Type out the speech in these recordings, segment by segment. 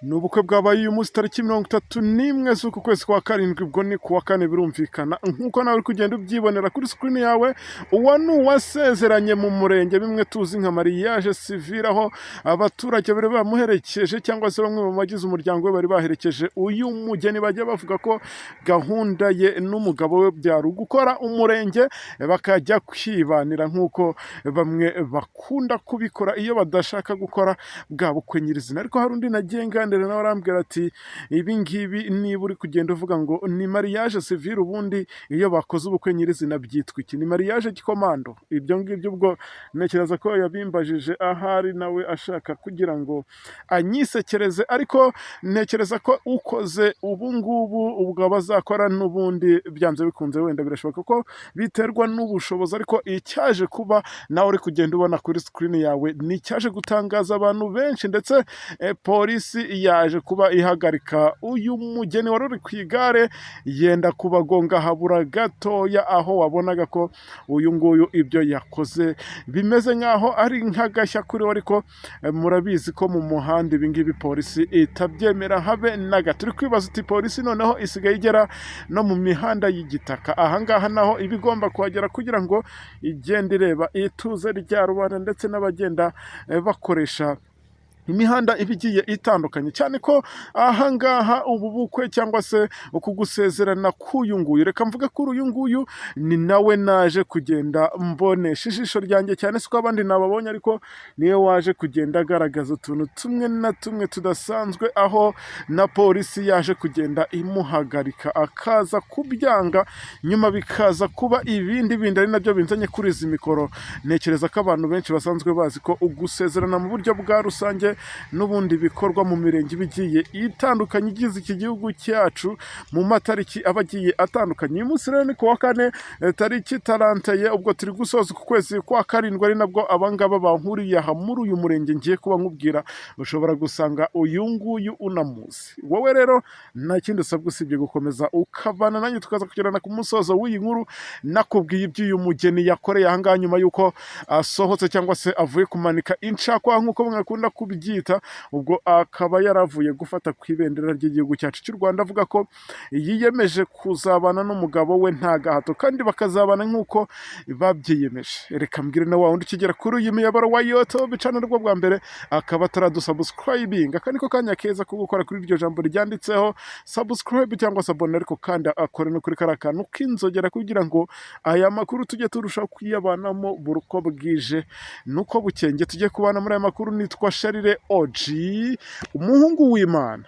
Ni ubukwe bwabaye uyu munsi tariki 31 z'uku kwezi kwa karindwi, ubwo ni kuwa kane birumvikana nk'uko nawe uri kugenda ubyibonera kuri screen yawe. Uwa ni uwasezeranye mu murenge, bimwe tuzi nka mariage civile, aho abaturage bari bamuherekeje cyangwa se bamwe mu bagize umuryango we bari baherekeje uyu mugeni. Bajya bavuga ko gahunda ye n'umugabo we byari gukora umurenge bakajya kwibanira, nk'uko bamwe bakunda kubikora iyo badashaka gukora bwa bukwe nyirizina. Ariko hari undi nagenga nawe arambwira ati ibi ngibi niba uri kugenda uvuga ngo ni mariage civile, ubundi iyo bakoze ubukwe nyirizina byitwa iki? Ni mariage gikomando? Ibyo ngibyo ubwo ntekereza ko yabimbajije ahari nawe ashaka kugira ngo anyisekereze, ariko ntekereza ko ukoze ubu ngubu ubwo abazakora n'ubundi byanze bikunze, wenda birashoboka ko biterwa n'ubushobozi, ariko icyaje kuba nawe uri kugenda ubona kuri screen yawe ni icyaje gutangaza abantu benshi, ndetse polisi yaje kuba ihagarika uyu mugeni wari uri ku igare yenda kubagonga habura gatoya, aho wabonaga ko uyu nguyu ibyo yakoze bimeze nk'aho ari nk'agashya kuri we. Ariko murabizi ko mu muhanda ibi ngibi polisi itabyemera habe na gato. Turi kwibaza uti polisi noneho isigaye igera no mu mihanda y'igitaka, ahangaha naho iba igomba kuhagera kugira ngo igende ireba ituze rya rubanda ndetse n'abagenda bakoresha imihanda iba igiye itandukanye, cyane ko ahangaha ubu bukwe cyangwa se uku gusezerana k'uyu nguyu, reka mvuge ko uyu nguyu ni nawe naje kugenda mbonesha ijisho ryanjye, cyane siko abandi nababonye, ariko niwe waje kugenda agaragaza utuntu tumwe na tumwe tudasanzwe, aho na polisi yaje kugenda imuhagarika akaza kubyanga, nyuma bikaza kuba ibindi bindi, ari nabyo binzanye kuri izi mikoro. Ntekereza ko abantu benshi basanzwe bazi ko ugusezerana mu buryo bwa rusange n'ubundi bikorwa mu mirenge bigiye itandukanye igize iki gihugu cyacu mu matariki abagiye atandukanye. Uyu munsi rero ni kuwa kane tariki taranteye, ubwo turi gusoza ku kwezi kwa karindwi, ari nabwo abangaba bahuriye aha muri uyu murenge ngiye kuba nkubwira. Ushobora gusanga uyu nguyu unamuzi. Wowe rero nta kindi usabwa usibye gukomeza ukabana nanjye tukaza kugirana ku musozo w'iyi nkuru nakubwiye iby'uyu mugeni yakoreye ahangaha nyuma y'uko asohotse cyangwa se avuye kumanika incakwa nk'uko mwakunda kubyita, ubwo akaba yaravuye gufata ku ibendera ry'igihugu cyacu cy'u Rwanda, avuga ko yiyemeje kuzabana n'umugabo we nta gahato, kandi bakazabana nk'uko babyiyemeje. Reka mbwire na wa wundi ukigera kuri uyu muyoboro wa YouTube channel rwo bwa mbere akaba ataradusubscribing, aka niko kanya keza ko gukora kuri iryo jambo ryanditseho subscribe cyangwa se abone, ariko kandi akore no kuri kariya kantu k'inzogera kugira ngo aya makuru tujye turushaho kuyabanamo buri uko bwije nuko bukenge. Tujye kubana muri aya makuru. Nitwa Sharire OG, umuhungu w'Imana.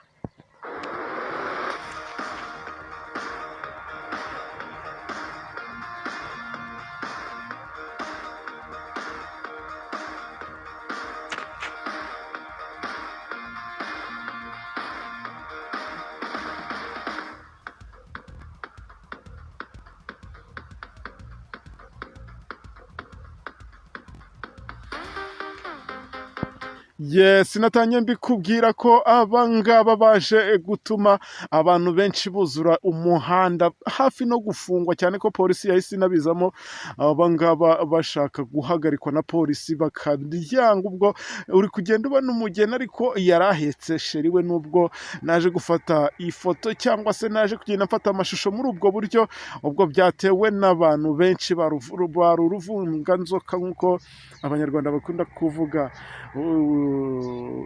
Yes, natangiye mbikubwira ko abangaba baje gutuma abantu benshi buzura umuhanda hafi no gufungwa, cyane ko polisi yahise inabizamo. Abangaba bashaka guhagarikwa na polisi bakaryanga. Ubwo uri kugenda ubona umugeni ariko yarahetse sheri we, nubwo naje gufata ifoto cyangwa se naje kugenda mfata amashusho muri ubwo buryo, ubwo byatewe n'abantu benshi baruruvunganzoka nk'uko abanyarwanda bakunda kuvuga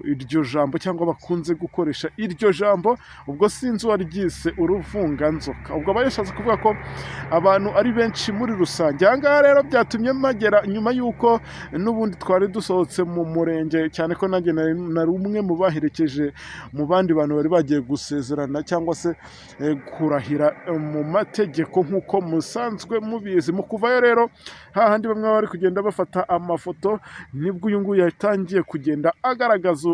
iryo jambo, cyangwa bakunze gukoresha iryo jambo. Ubwo sinzi uwaryise uruvunganzoka. Ubwo aba yashatse kuvuga ko abantu ari benshi muri rusange. Ahangaha rero byatumye magera nyuma y'uko n'ubundi twari dusohotse mu murenge, cyane ko nanjye nari umwe mu baherekeje mu bandi bantu bari bagiye gusezerana cyangwa se kurahira mu mategeko nk'uko musanzwe mubizi. Mu kuvayo rero hahandi bamwe bari kugenda bafata amafoto, nibwo uyu nguyu yatangiye kugenda agaragaza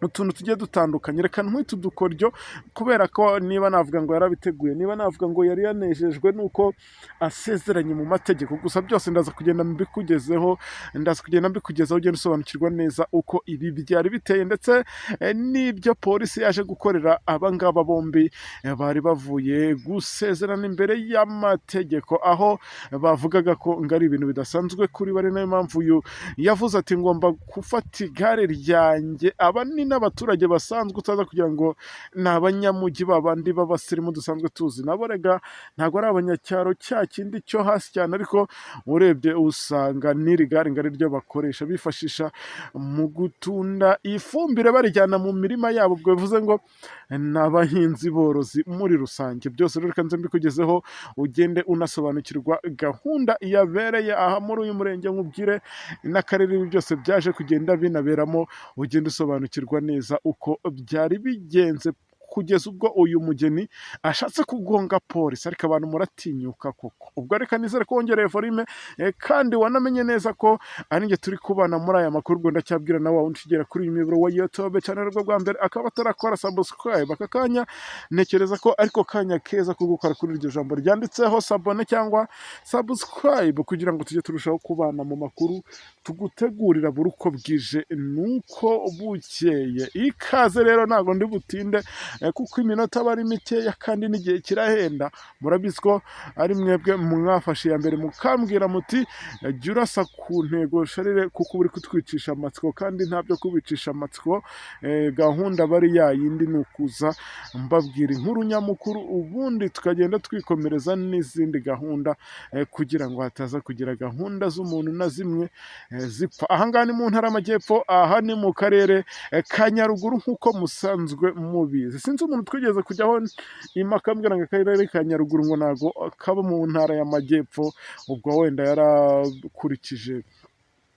utuntu tugiye dutandukanye. Reka ntwite udukoryo, kubera ko niba navuga ngo yarabiteguye, niba navuga ngo yari yanejejwe nuko asezeranye mu mategeko, gusa byose ndaza kugenda mbikugezeho, ugenda usobanukirwa neza uko ibi byari biteye, ndetse n'ibyo polisi yaje gukorera abangaba bombi bari bavuye gusezerana imbere y'amategeko, aho bavugaga ko ngo ari ibintu bidasanzwe kuri bari. Nayo mpamvu uyu yavuze ati ngomba gufata igare ryanjye. Aba ni n'abaturage basanzwe utaza kugira ngo ni abanyamujyi babandi b'abasirimu dusanzwe tuzi, nabo rega ntabwo ari abanyacyaro cya kindi cyo hasi cyane, ariko urebye usanga n'iri gare ngo ari ryo bakoresha bifashisha mu gutunda ifumbire barijyana mu mirima yabo. Ubwo bivuze ngo ni abahinzi borozi muri rusange. Byose rero reka nze mbikugezeho ugende unasobanukirwa gahunda yabereye aha muri uyu murenge, nkubwire n'akarere ibi byose byaje kugenda binaberamo, ugenda usobanukirwa neza uko byari bigenze kugeza ubwo uyu mugeni ashatse kugonga polisi, ariko abantu muratinyuka koko. Ubwo reka nizere ko wongereye volume kandi wanamenye neza ko ari njye turi kubana muri aya makuru. Ubwo ndacyabwira nawe wundi ukigera kuri uyu muyoboro wa YouTube channel rwo bwa mbere akaba atarakora subscribe, aka kanya ntekereza ko ariko kanya keza ko gukora kuri iryo jambo ryanditseho sabone cyangwa subscribe, kugira ngo tujye turushaho kubana mu makuru tugutegurira buri uko bwije nuko bukeye. Ikaze rero ntago ndi butinde kuko iminota aba ari mikeya kandi n'igihe kirahenda. Murabizi ko ari mwebwe mwafashe iya mbere mukambwira muti jya urasa ku ntego sharire kuko uri kutwicisha amatsiko, kandi ntabyo kubicisha amatsiko. Gahunda bari yayindi ni ukuza mbabwira inkuru nyamukuru, ubundi tukagenda twikomereza n'izindi gahunda kugira ngo hataza kugira gahunda z'umuntu na zimwe zipfa. Ahangaha ni mu ntara y'Amajyepfo, aha ni mu karere ka Nyaruguru nk'uko musanzwe mubizi. Sinzi umuntu twigeze kujyaho impaka ambwira ngo akarere ka Nyaruguru ngo ntago kaba mu ntara y'Amajyepfo, ubwo wenda yarakurikije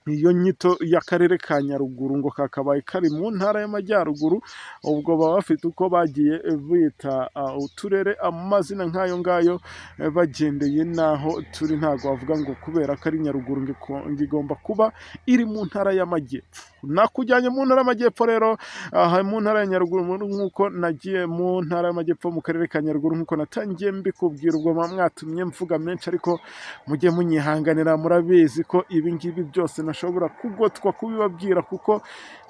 iyo nyito y'akarere ka Nyaruguru ngo kakabaye kari mu ntara y'Amajyaruguru. Ubwo baba bafite uko bagiye bita uturere amazina nk'ayo ngayo bagendeye n'aho turi. Ntabwo bavuga ngo kubera ko ari Nyaruguru ngo igomba kuba iri mu ntara y'Amajyepfo. Nakujyanye mu ntara y'Amajyepfo rero, aha mu ntara ya Nyaruguru nk'uko nagiye mu ntara y'Amajyepfo mu karere ka Nyaruguru nk'uko natangiye mbikubwira. Ubwo mwatumye mvuga menshi, ariko mujye munyihanganira, murabizi ko ibi ngibi byose nashobora kugotwa kubibabwira kuko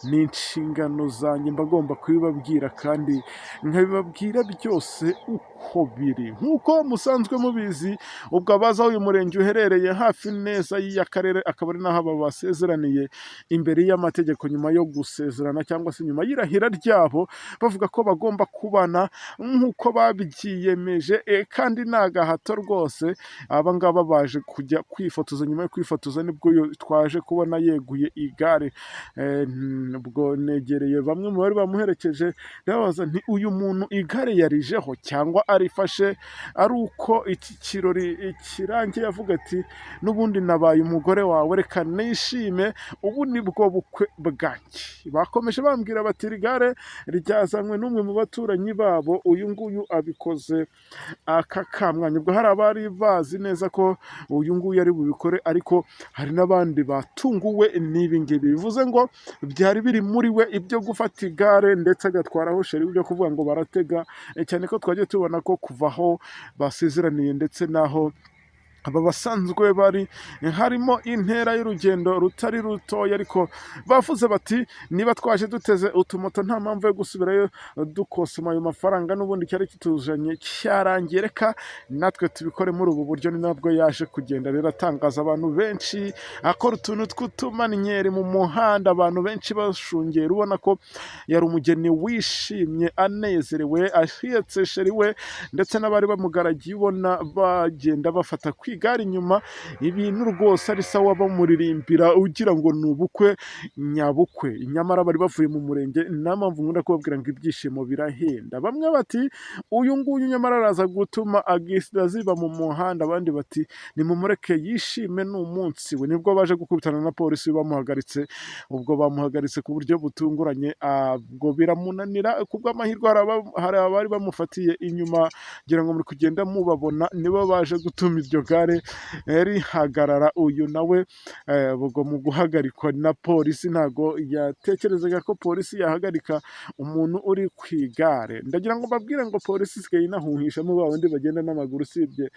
ni inshingano zanjye, mba ngomba kubibabwira kandi nkabibabwira byose uko biri. Nk'uko musanzwe mubizi, ubwo abazi aho uyu murenge uherereye hafi neza y'akarere, akaba ari naho aba basezeraniye imbere y'amategeko nyuma yo gusezerana cyangwa se nyuma y'irahira ryabo, bavuga ko bagomba kubana nk'uko babyiyemeje kandi nta gahato rwose. Aba ngaba baje kujya kwifotoza, nyuma yo kwifotoza nibwo twaje kubona yeguye igare. Ubwo negereye bamwe mu bari bamuherekeje ndababaza nti uyu muntu igare yarijeho cyangwa arifashe ari uko iki kirori kirangiye? Avuga ati n'ubundi nabaye umugore wawe, reka nishime, ubu nibwo bukwe bwanjye. Bakomeje bambwira bati iri gare ryazanywe n'umwe mu baturanyi babo, uyu nguyu abikoze aka kamwanya. Ubwo hari abari bazi neza ko uyu nguyu ari bubikore, ariko hari n'abandi batunguwe n'ibi ngibi. Bivuze ngo byari biri muri we ibyo gufata igare ndetse agatwaraho sheri, byo kuvuga ngo baratega, cyane ko twagiye tubona ko kuva aho basezeraniye ndetse n'aho aba basanzwe bari harimo intera y'urugendo rutari rutoya, ariko bavuze bati niba twaje duteze utumoto nta mpamvu yo gusubirayo dukosoma ayo mafaranga, n'ubundi cyari kituzanye cyarangiye, reka natwe tubikore muri ubu buryo. Ni nabwo yaje kugenda rero atangaza abantu benshi, akora utuntu tw'utumaninyeri mu muhanda, abantu benshi bashungera, ubona ko yari umugeni wishimye anezerewe ahetse sheri we ndetse n'abari bamugaragiye, ubona bagenda bafata igare inyuma, ibintu rwose ari sawa, bamuririmbira ugira ngo ni ubukwe nyabukwe. Nyamara bari bavuye mu murenge. Nta mpamvu nkunda kubabwira ngo ibyishimo birahenda. Bamwe bati uyu nguyu nyamara araza gutuma agisida ziba mu muhanda, abandi bati nimumureke yishime, ni umunsi we. Nibwo baje gukubitana na polisi bamuhagaritse. Ubwo bamuhagaritse ku buryo butunguranye, ubwo biramunanira. Kubw'amahirwe hari abari bamufatiye inyuma, ngira ngo muri kugenda mubabona, nibo baje gutuma iryo gare rihagarara. Uyu nawe ubwo mu guhagarikwa na polisi, ntago yatekerezaga ko polisi yahagarika umuntu uri ku igare. Ndagira ngo mbabwire ngo polisi isigaye inahuhisha mu babandi bagenda n'amaguru, usibye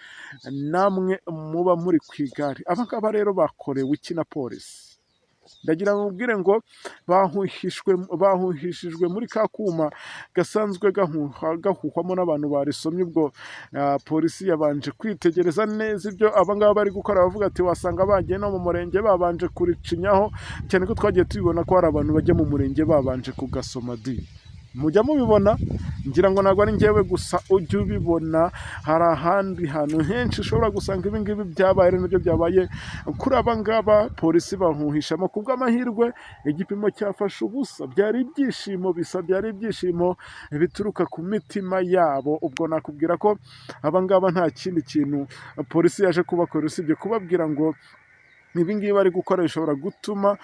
namwe muba muri ku igare. Aba ngaba rero bakorewe iki na polisi? ndagira ngo mubwire ngo bahuhishijwe muri ka kuma gasanzwe gahuhwamo n'abantu barisomye. Ubwo polisi yabanje kwitegereza neza ibyo abangaba bari gukora, bavuga ati wasanga bagiye no mu murenge babanje kuricinyaho, cyane ko twagiye tubibona ko hari abantu bajya mu murenge babanje kugasoma di. Mujya mubibona, ngira ngo ntabwo ari njyewe gusa ujya ubibona, hari ahandi hantu henshi ushobora gusanga ibi ngibi byabaye, ari nabyo byabaye kuri aba ngaba polisi bahuhishamo. Ku bw'amahirwe igipimo cyafashe ubusa, byari ibyishimo bisa, byari ibyishimo bituruka ku mitima yabo. Ubwo nakubwira ko aba ngaba nta kindi kintu polisi yaje kubakorera usibye kubabwira ngo ibi ngibi bari gukora bishobora gutuma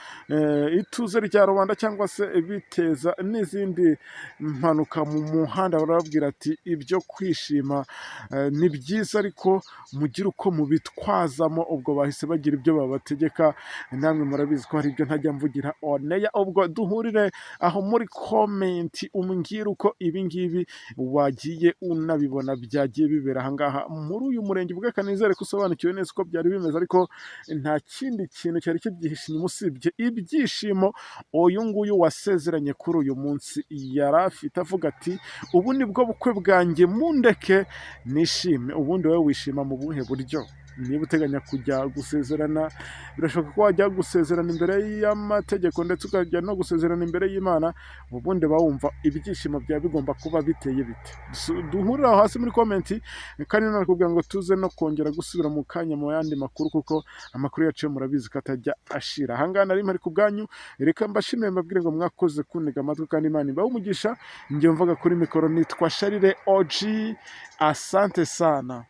ituze rya rubanda cyangwa se biteza n'izindi mpanuka mu muhanda. Barababwira ati ibyo kwishima ni byiza ariko mugire uko mubitwazamo. Ubwo bahise bagira ibyo babategeka, namwe murabizi ko hari ibyo ntajya mvugira oneya. Ubwo duhurire aho muri komenti umbwire uko ibi ngibi wagiye unabibona byagiye bibera ahangaha muri uyu murenge. Ubwo kanizere ko usobanukiwe neza uko byari bimeze, ariko nta kindi kintu cyari kibyihishe inyuma usibye ibyishimo uyu nguyu wasezeranye kuri uyu munsi yari afite, avuga ati ubu ni bwo bukwe bwanjye mundeke nishime. Ubundi wowe wishima mu buhe buryo? Niba uteganya kujya gusezerana, birashoboka ko wajya gusezerana imbere y'amategeko ndetse ukajya no gusezerana imbere y'Imana, ubundi bawumva ibyishimo byawe bigomba kuba biteye bite? Duhurira aho hasi muri komenti, kandi nakubwira ngo tuze no kongera gusubira mu kanya mu yandi makuru, kuko amakuru yacu murabizi ko atajya ashira. Ahangaha nari mpari ku bwanyu, reka mbashimire mbabwire ngo mwakoze kunega amatwi, kandi Imana ibahe umugisha. Njye mvuga kuri mikoro nitwa Sharire OG, asante sana.